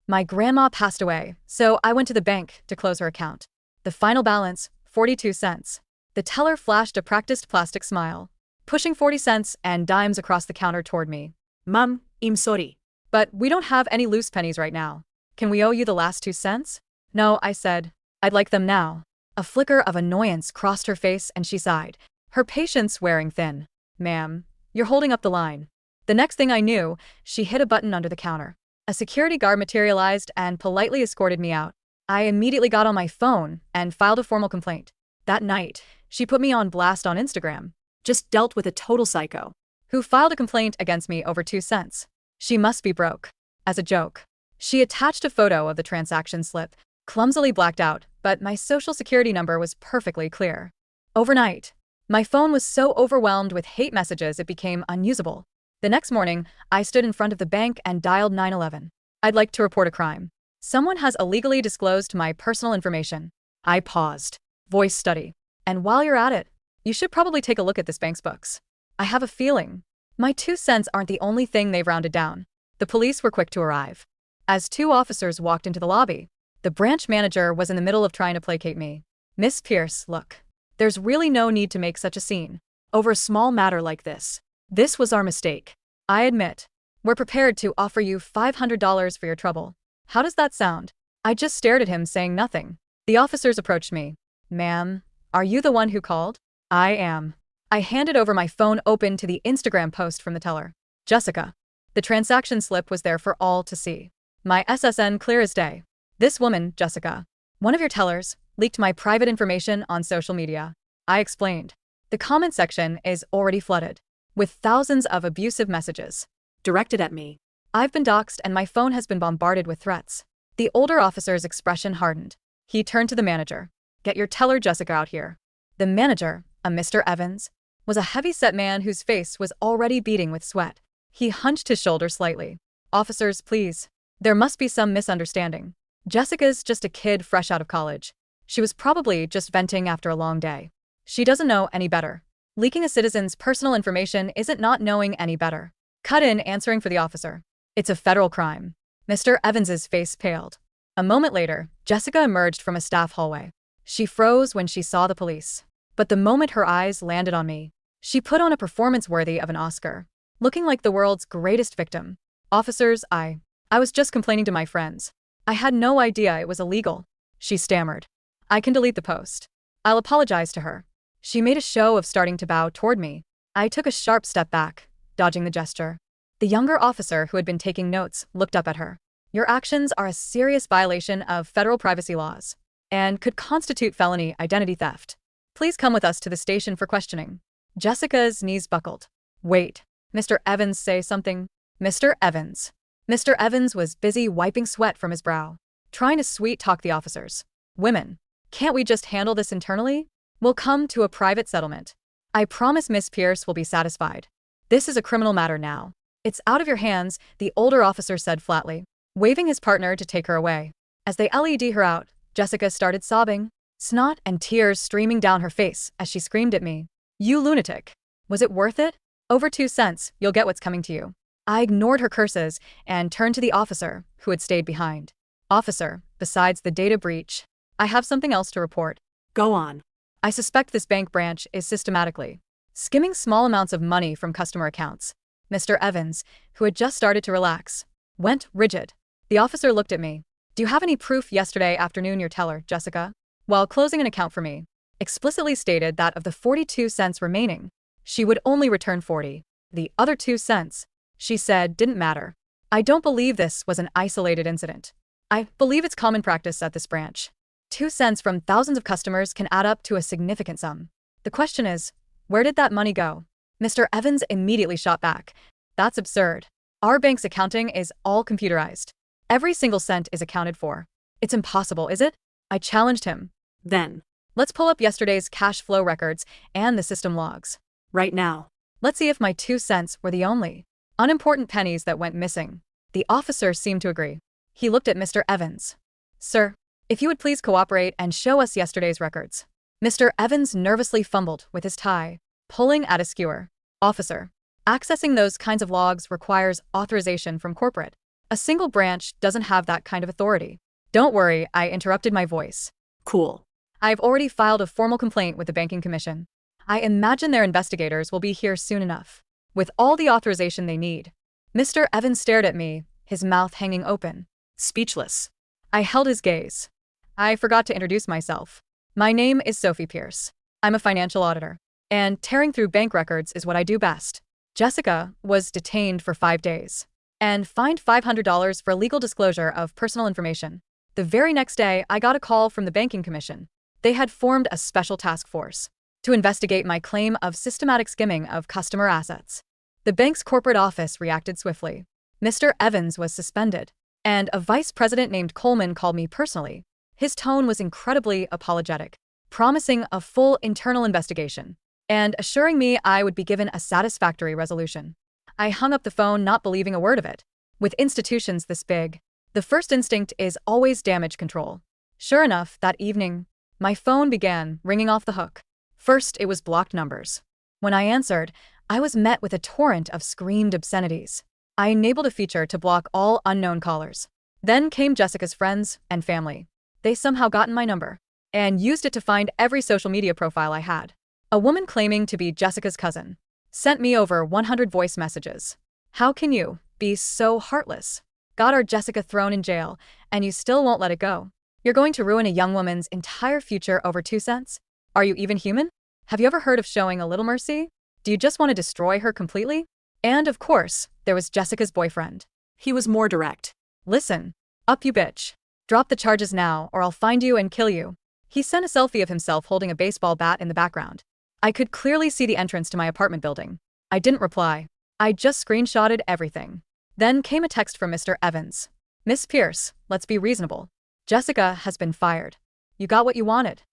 My grandma passed away, so I went to the bank to close her account. The final balance, 42 cents. The teller flashed a practiced plastic smile, pushing 40 cents and dimes across the counter toward me. Ma'am, I'm sorry. But we don't have any loose pennies right now. Can we owe you the last 2 cents? No, I said. I'd like them now. A flicker of annoyance crossed her face and she sighed, her patience wearing thin. Ma'am, you're holding up the line. The next thing I knew, she hit a button under the counter. A security guard materialized and politely escorted me out. I immediately got on my phone and filed a formal complaint. That night, she put me on blast on Instagram. Just dealt with a total psycho. Who filed a complaint against me over 2 cents. She must be broke. As a joke. She attached a photo of the transaction slip, clumsily blacked out, but my social security number was perfectly clear. Overnight, my phone was so overwhelmed with hate messages it became unusable. The next morning, I stood in front of the bank and dialed 911. I'd like to report a crime. Someone has illegally disclosed my personal information. I paused. Voice study. And while you're at it, you should probably take a look at this bank's books. I have a feeling. My 2 cents aren't the only thing they've rounded down. The police were quick to arrive. As 2 officers walked into the lobby, the branch manager was in the middle of trying to placate me. Miss Pierce, look. There's really no need to make such a scene over a small matter like this. This was our mistake. I admit. We're prepared to offer you $500 for your trouble. How does that sound? I just stared at him, saying nothing. The officers approached me. Ma'am, are you the one who called? I am. I handed over my phone open to the Instagram post from the teller. Jessica. The transaction slip was there for all to see. My SSN clear as day. This woman, Jessica, one of your tellers, leaked my private information on social media. I explained. The comment section is already flooded with thousands of abusive messages directed at me. I've been doxed and my phone has been bombarded with threats. The older officer's expression hardened. He turned to the manager. Get your teller Jessica out here. The manager, a Mr. Evans, was a heavy-set man whose face was already beading with sweat. He hunched his shoulders slightly. Officers, please. There must be some misunderstanding. Jessica's just a kid fresh out of college. She was probably just venting after a long day. She doesn't know any better. Leaking a citizen's personal information isn't not knowing any better. Cut in answering for the officer. It's a federal crime. Mr. Evans's face paled. A moment later, Jessica emerged from a staff hallway. She froze when she saw the police. But the moment her eyes landed on me, she put on a performance worthy of an Oscar, looking like the world's greatest victim. Officers, I was just complaining to my friends. I had no idea it was illegal. She stammered. I can delete the post. I'll apologize to her. She made a show of starting to bow toward me. I took a sharp step back, dodging the gesture. The younger officer who had been taking notes looked up at her. Your actions are a serious violation of federal privacy laws and could constitute felony identity theft. Please come with us to the station for questioning. Jessica's knees buckled. Wait, Mr. Evans, say something. Mr. Evans. Mr. Evans was busy wiping sweat from his brow, trying to sweet-talk the officers. Women, can't we just handle this internally? We'll come to a private settlement. I promise Miss Pierce will be satisfied. This is a criminal matter now. It's out of your hands, the older officer said flatly, waving his partner to take her away. As they led her out, Jessica started sobbing, snot and tears streaming down her face as she screamed at me. You lunatic. Was it worth it? Over 2 cents, you'll get what's coming to you. I ignored her curses and turned to the officer, who had stayed behind. Officer, besides the data breach, I have something else to report. Go on. I suspect this bank branch is systematically skimming small amounts of money from customer accounts. Mr. Evans, who had just started to relax, went rigid. The officer looked at me. Do you have any proof? Yesterday afternoon your teller, Jessica, while closing an account for me, explicitly stated that of the 42 cents remaining, she would only return 40. The other 2 cents, she said, didn't matter. I don't believe this was an isolated incident. I believe it's common practice at this branch. 2 cents from thousands of customers can add up to a significant sum. The question is, where did that money go? Mr. Evans immediately shot back. That's absurd. Our bank's accounting is all computerized. Every single cent is accounted for. It's impossible, is it? I challenged him. Then, let's pull up yesterday's cash flow records and the system logs. Right now. Let's see if my 2 cents were the only unimportant pennies that went missing. The officer seemed to agree. He looked at Mr. Evans. Sir, if you would please cooperate and show us yesterday's records. Mr. Evans nervously fumbled with his tie, pulling at a skewer. Officer, accessing those kinds of logs requires authorization from corporate. A single branch doesn't have that kind of authority. Don't worry, I interrupted my voice. Cool. I've already filed a formal complaint with the Banking Commission. I imagine their investigators will be here soon enough, with all the authorization they need. Mr. Evans stared at me, his mouth hanging open. Speechless. I held his gaze. I forgot to introduce myself. My name is Sophie Pierce. I'm a financial auditor, and tearing through bank records is what I do best. Jessica was detained for 5 days and fined $500 for illegal disclosure of personal information. The very next day, I got a call from the Banking Commission. They had formed a special task force to investigate my claim of systematic skimming of customer assets. The bank's corporate office reacted swiftly. Mr. Evans was suspended, and a vice president named Coleman called me personally. His tone was incredibly apologetic, promising a full internal investigation and assuring me I would be given a satisfactory resolution. I hung up the phone, not believing a word of it. With institutions this big, the first instinct is always damage control. Sure enough, that evening, my phone began ringing off the hook. First, it was blocked numbers. When I answered, I was met with a torrent of screamed obscenities. I enabled a feature to block all unknown callers. Then came Jessica's friends and family. They somehow gotten my number and used it to find every social media profile I had. A woman claiming to be Jessica's cousin sent me over 100 voice messages. How can you be so heartless? Got our Jessica thrown in jail, and you still won't let it go. You're going to ruin a young woman's entire future over 2 cents? Are you even human? Have you ever heard of showing a little mercy? Do you just want to destroy her completely? And of course, there was Jessica's boyfriend. He was more direct. Listen, up you bitch. Drop the charges now, or I'll find you and kill you. He sent a selfie of himself holding a baseball bat in the background. I could clearly see the entrance to my apartment building. I didn't reply. I just screenshotted everything. Then came a text from Mr. Evans. Miss Pierce, let's be reasonable. Jessica has been fired. You got what you wanted.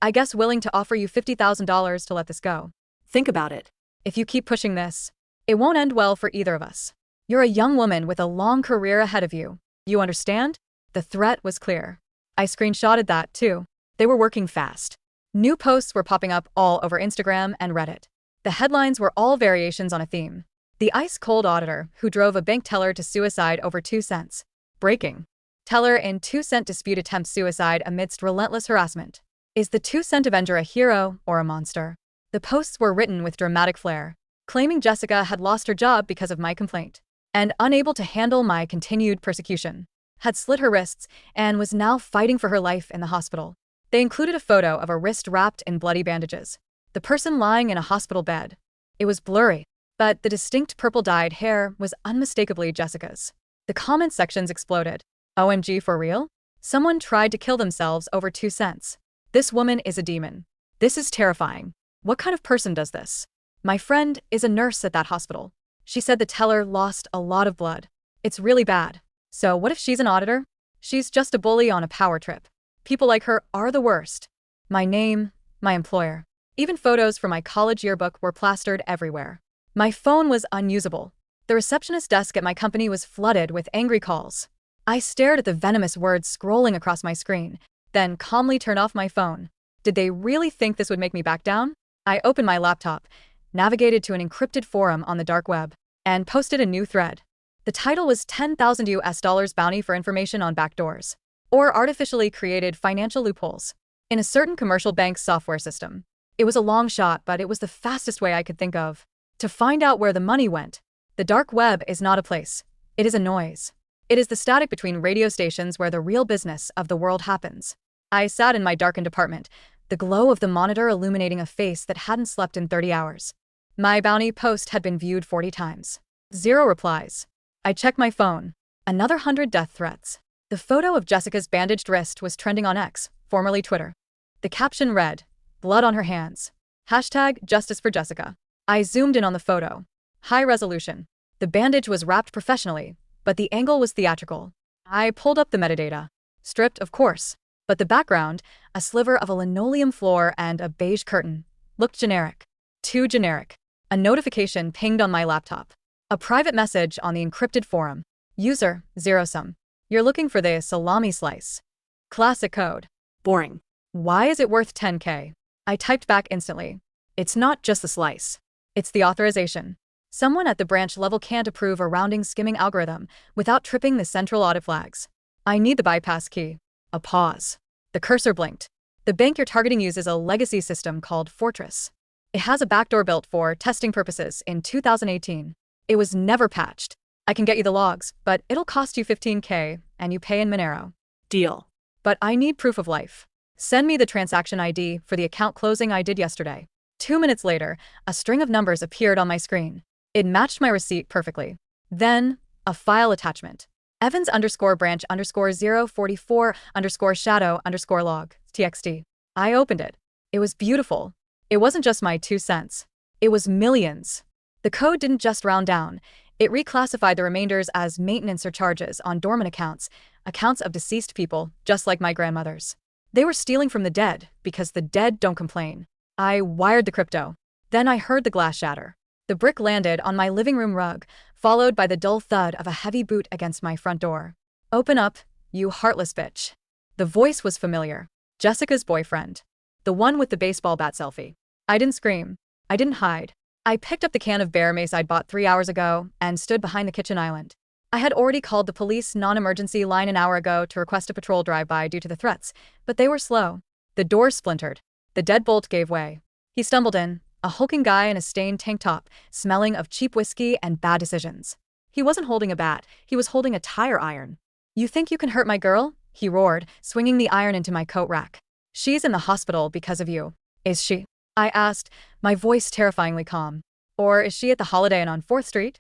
I guess willing to offer you $50,000 to let this go. Think about it. If you keep pushing this, it won't end well for either of us. You're a young woman with a long career ahead of you. You understand? The threat was clear. I screenshotted that too. They were working fast. New posts were popping up all over Instagram and Reddit. The headlines were all variations on a theme. The ice-cold auditor who drove a bank teller to suicide over 2 cents. Breaking. Teller in 2-cent dispute attempts suicide amidst relentless harassment. Is the 2-cent avenger a hero or a monster? The posts were written with dramatic flair, claiming Jessica had lost her job because of my complaint, and unable to handle my continued persecution, had slit her wrists and was now fighting for her life in the hospital. They included a photo of a wrist wrapped in bloody bandages, the person lying in a hospital bed. It was blurry, but the distinct purple-dyed hair was unmistakably Jessica's. The comment sections exploded. OMG, for real? Someone tried to kill themselves over 2 cents. This woman is a demon. This is terrifying. What kind of person does this? My friend is a nurse at that hospital. She said the teller lost a lot of blood. It's really bad. So what if she's an auditor? She's just a bully on a power trip. People like her are the worst. My name, my employer. Even photos from my college yearbook were plastered everywhere. My phone was unusable. The receptionist desk at my company was flooded with angry calls. I stared at the venomous words scrolling across my screen, then calmly turned off my phone. Did they really think this would make me back down? I opened my laptop, navigated to an encrypted forum on the dark web, and posted a new thread. The title was $10,000 bounty for information on backdoors, or artificially created financial loopholes, in a certain commercial bank's software system. It was a long shot, but it was the fastest way I could think of to find out where the money went. The dark web is not a place. It is a noise. It is the static between radio stations where the real business of the world happens. I sat in my darkened apartment, the glow of the monitor illuminating a face that hadn't slept in 30 hours. My bounty post had been viewed 40 times. 0 replies. I checked my phone. Another 100 death threats. The photo of Jessica's bandaged wrist was trending on X, formerly Twitter. The caption read, "Blood on her hands. Hashtag justice for Jessica." I zoomed in on the photo. High resolution. The bandage was wrapped professionally, but the angle was theatrical. I pulled up the metadata. Stripped, of course. But the background, a sliver of a linoleum floor and a beige curtain, looked generic. Too generic. A notification pinged on my laptop. A private message on the encrypted forum. User, 0sum. You're looking for the salami slice. Classic code. Boring. Why is it worth 10K? I typed back instantly. It's not just the slice. It's the authorization. Someone at the branch level can't approve a rounding skimming algorithm without tripping the central audit flags. I need the bypass key. A pause. The cursor blinked. The bank you're targeting uses a legacy system called Fortress. It has a backdoor built for testing purposes in 2018. It was never patched. I can get you the logs, but it'll cost you $15K, and you pay in Monero. Deal. But I need proof of life. Send me the transaction ID for the account closing I did yesterday. 2 minutes later, a string of numbers appeared on my screen. It matched my receipt perfectly. Then, a file attachment. Evans_branch_044_shadow_log, txt. I opened it. It was beautiful. It wasn't just my 2 cents. It was millions. The code didn't just round down. It reclassified the remainders as maintenance or charges on dormant accounts, accounts of deceased people, just like my grandmother's. They were stealing from the dead, because the dead don't complain. I wired the crypto. Then I heard the glass shatter. The brick landed on my living room rug, followed by the dull thud of a heavy boot against my front door. Open up, you heartless bitch. The voice was familiar. Jessica's boyfriend. The one with the baseball bat selfie. I didn't scream. I didn't hide. I picked up the can of bear mace I'd bought 3 hours ago and stood behind the kitchen island. I had already called the police non-emergency line an hour ago to request a patrol drive-by due to the threats, but they were slow. The door splintered. The deadbolt gave way. He stumbled in, a hulking guy in a stained tank top, smelling of cheap whiskey and bad decisions. He wasn't holding a bat, he was holding a tire iron. You think you can hurt my girl? He roared, swinging the iron into my coat rack. She's in the hospital because of you. Is she? I asked, my voice terrifyingly calm. Or is she at the Holiday Inn on 4th Street?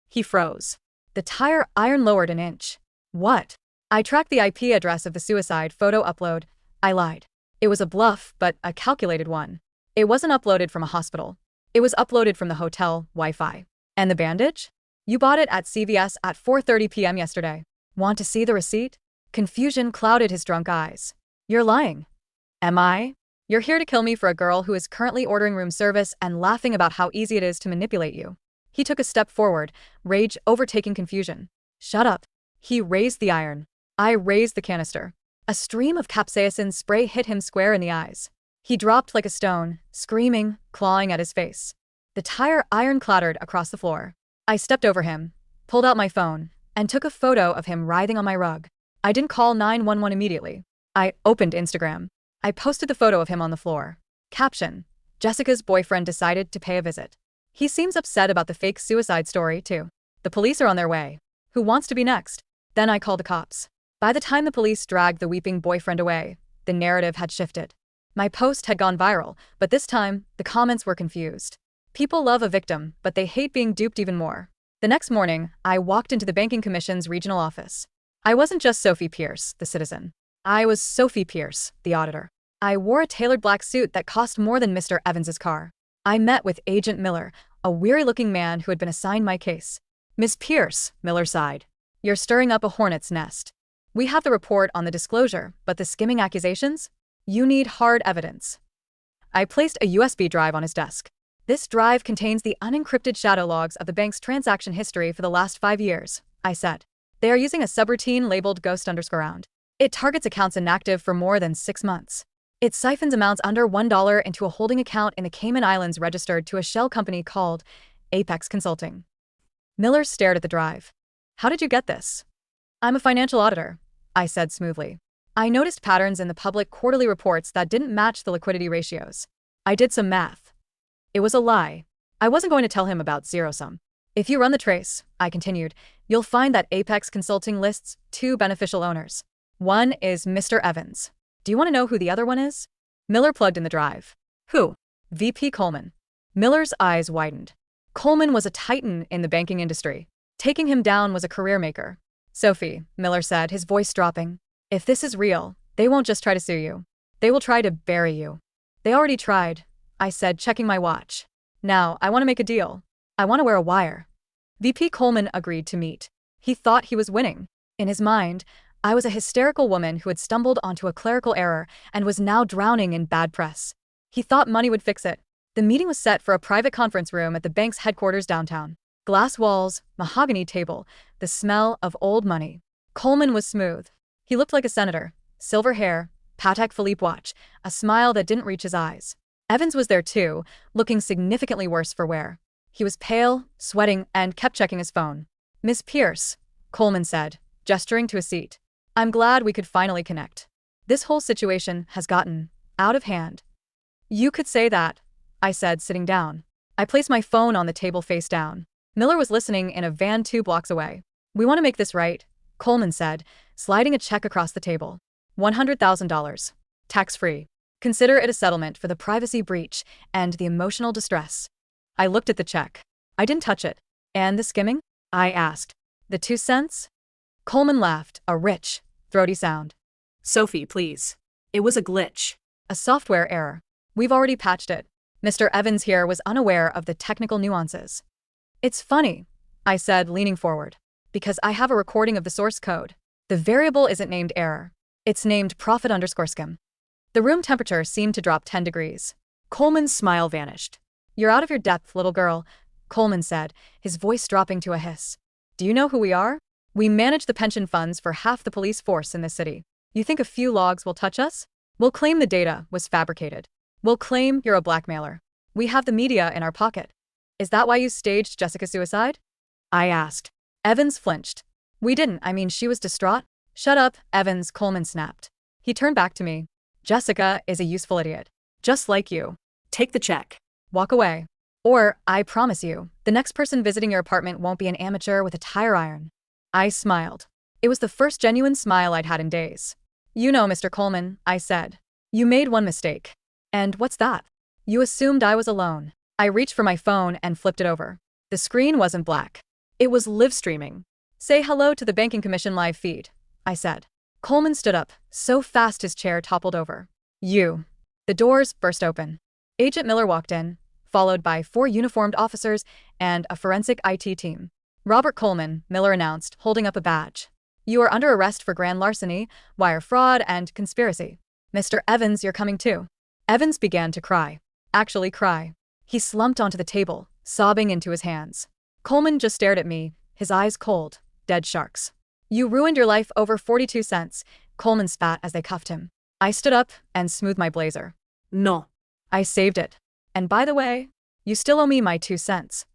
He froze. The tire iron lowered an inch. What? I tracked the IP address of the suicide photo upload. I lied. It was a bluff, but a calculated one. It wasn't uploaded from a hospital. It was uploaded from the hotel Wi-Fi. And the bandage? You bought it at CVS at 4:30 p.m. yesterday. Want to see the receipt? Confusion clouded his drunk eyes. You're lying. Am I? You're here to kill me for a girl who is currently ordering room service and laughing about how easy it is to manipulate you. He took a step forward, rage overtaking confusion. Shut up. He raised the iron. I raised the canister. A stream of capsaicin spray hit him square in the eyes. He dropped like a stone, screaming, clawing at his face. The tire iron clattered across the floor. I stepped over him, pulled out my phone, and took a photo of him writhing on my rug. I didn't call 911 immediately. I opened Instagram. I posted the photo of him on the floor. Caption: Jessica's boyfriend decided to pay a visit. He seems upset about the fake suicide story, too. The police are on their way. Who wants to be next? Then I called the cops. By the time the police dragged the weeping boyfriend away, the narrative had shifted. My post had gone viral, but this time, the comments were confused. People love a victim, but they hate being duped even more. The next morning, I walked into the Banking Commission's regional office. I wasn't just Sophie Pierce, the citizen. I was Sophie Pierce, the auditor. I wore a tailored black suit that cost more than Mr. Evans's car. I met with Agent Miller, a weary-looking man who had been assigned my case. Miss Pierce, Miller sighed. You're stirring up a hornet's nest. We have the report on the disclosure, but the skimming accusations? You need hard evidence. I placed a USB drive on his desk. This drive contains the unencrypted shadow logs of the bank's transaction history for the last 5 years, I said. They are using a subroutine labeled ghost_round. It targets accounts inactive for more than 6 months. It siphons amounts under $1 into a holding account in the Cayman Islands registered to a shell company called Apex Consulting. Miller stared at the drive. How did you get this? I'm a financial auditor, I said smoothly. I noticed patterns in the public quarterly reports that didn't match the liquidity ratios. I did some math. It was a lie. I wasn't going to tell him about zero-sum. If you run the trace, I continued, you'll find that Apex Consulting lists 2 beneficial owners. One is Mr. Evans. Do you want to know who the other one is? Miller plugged in the drive. Who? VP Coleman. Miller's eyes widened. Coleman was a titan in the banking industry. Taking him down was a career maker. Sophie, Miller said, his voice dropping. If this is real, they won't just try to sue you. They will try to bury you. They already tried, I said, checking my watch. Now, I want to make a deal. I want to wear a wire. VP Coleman agreed to meet. He thought he was winning. In his mind, I was a hysterical woman who had stumbled onto a clerical error and was now drowning in bad press. He thought money would fix it. The meeting was set for a private conference room at the bank's headquarters downtown. Glass walls, mahogany table, the smell of old money. Coleman was smooth. He looked like a senator. Silver hair, Patek Philippe watch, a smile that didn't reach his eyes. Evans was there too, looking significantly worse for wear. He was pale, sweating, and kept checking his phone. "Miss Pierce," Coleman said, gesturing to a seat. "I'm glad we could finally connect. This whole situation has gotten out of hand." "You could say that," I said, sitting down. I placed my phone on the table face down. Miller was listening in a van 2 blocks away. "We want to make this right," Coleman said, sliding a check across the table. $100,000. Tax-free. Consider it a settlement for the privacy breach and the emotional distress. I looked at the check. I didn't touch it. "And the skimming?" I asked. "The 2 cents?" Coleman laughed, a rich, throaty sound. Sophie, please. It was a glitch. "A software error. We've already patched it." Mr. Evans here was unaware of the technical nuances. "It's funny," I said, leaning forward, "because I have a recording of the source code. The variable isn't named error. It's named profit_skim." The room temperature seemed to drop 10 degrees. Coleman's smile vanished. "You're out of your depth, little girl," Coleman said, his voice dropping to a hiss. "Do you know who we are? We manage the pension funds for half the police force in this city. You think a few logs will touch us? We'll claim the data was fabricated. We'll claim you're a blackmailer. We have the media in our pocket. Is that why you staged Jessica's suicide?" I asked. Evans flinched. "We didn't. I mean, she was distraught." "Shut up, Evans," Coleman snapped. He turned back to me. "Jessica is a useful idiot. Just like you. Take the check. Walk away. Or, I promise you, the next person visiting your apartment won't be an amateur with a tire iron." I smiled. It was the first genuine smile I'd had in days. "You know, Mr. Coleman," I said. "You made one mistake." "And what's that?" "You assumed I was alone." I reached for my phone and flipped it over. The screen wasn't black. It was live streaming. "Say hello to the Banking Commission live feed," I said. Coleman stood up, so fast his chair toppled over. "You." The doors burst open. Agent Miller walked in, followed by 4 uniformed officers and a forensic IT team. "Robert Coleman," Miller announced, holding up a badge. "You are under arrest for grand larceny, wire fraud, and conspiracy. Mr. Evans, you're coming too." Evans began to cry. Actually cry. He slumped onto the table, sobbing into his hands. Coleman just stared at me, his eyes cold, dead sharks. "You ruined your life over 42 cents, Coleman spat as they cuffed him. I stood up and smoothed my blazer. No. "I saved it. And by the way, you still owe me my 2 cents.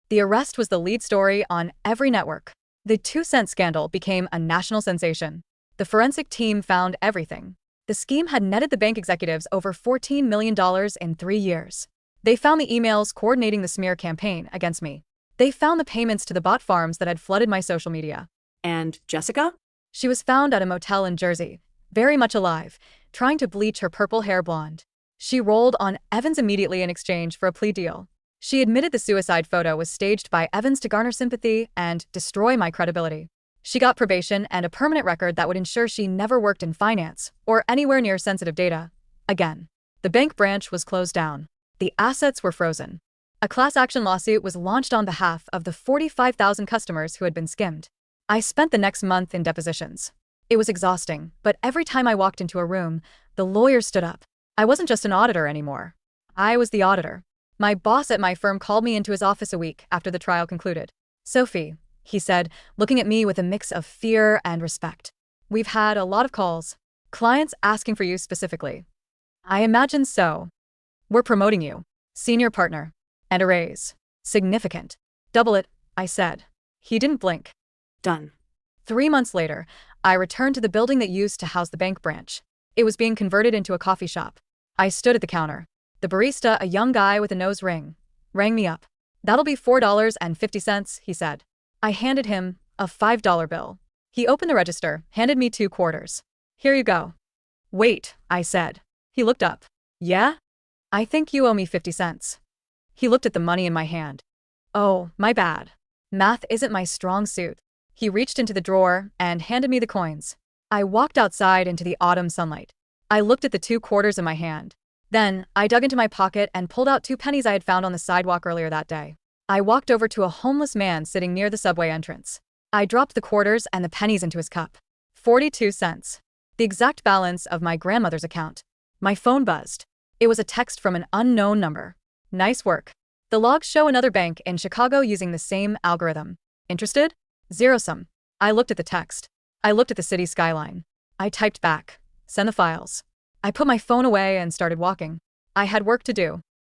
The arrest was the lead story on every network. The 2-cent scandal became a national sensation. The forensic team found everything. The scheme had netted the bank executives over $14 million in 3 years. They found the emails coordinating the smear campaign against me. They found the payments to the bot farms that had flooded my social media. And Jessica? She was found at a motel in Jersey, very much alive, trying to bleach her purple hair blonde. She rolled on Evans immediately in exchange for a plea deal. She admitted the suicide photo was staged by Evans to garner sympathy and destroy my credibility. She got probation and a permanent record that would ensure she never worked in finance or anywhere near sensitive data again. The bank branch was closed down. The assets were frozen. A class action lawsuit was launched on behalf of the 45,000 customers who had been skimmed. I spent the next month in depositions. It was exhausting, but every time I walked into a room, the lawyer stood up. I wasn't just an auditor anymore. I was the auditor. My boss at my firm called me into his office a week after the trial concluded. "Sophie," he said, looking at me with a mix of fear and respect. "We've had a lot of calls. Clients asking for you specifically." "I imagine so. We're promoting you. Senior partner. And a raise. Significant. Double it," I said. He didn't blink. Done. 3 months later, I returned to the building that used to house the bank branch. It was being converted into a coffee shop. I stood at the counter. The barista, a young guy with a nose ring, rang me up. "That'll be $4.50, he said. I handed him a $5 bill. He opened the register, handed me 2 quarters. "Here you go." "Wait," I said. He looked up. "Yeah? I think you owe me 50 cents. He looked at the money in my hand. "Oh, my bad. Math isn't my strong suit." He reached into the drawer and handed me the coins. I walked outside into the autumn sunlight. I looked at the 2 quarters in my hand. Then, I dug into my pocket and pulled out 2 pennies I had found on the sidewalk earlier that day. I walked over to a homeless man sitting near the subway entrance. I dropped the quarters and the pennies into his cup. 42 cents. The exact balance of my grandmother's account. My phone buzzed. It was a text from an unknown number. "Nice work. The logs show another bank in Chicago using the same algorithm. Interested? Zero sum." I looked at the text. I looked at the city skyline. I typed back. "Send the files." I put my phone away and started walking. I had work to do.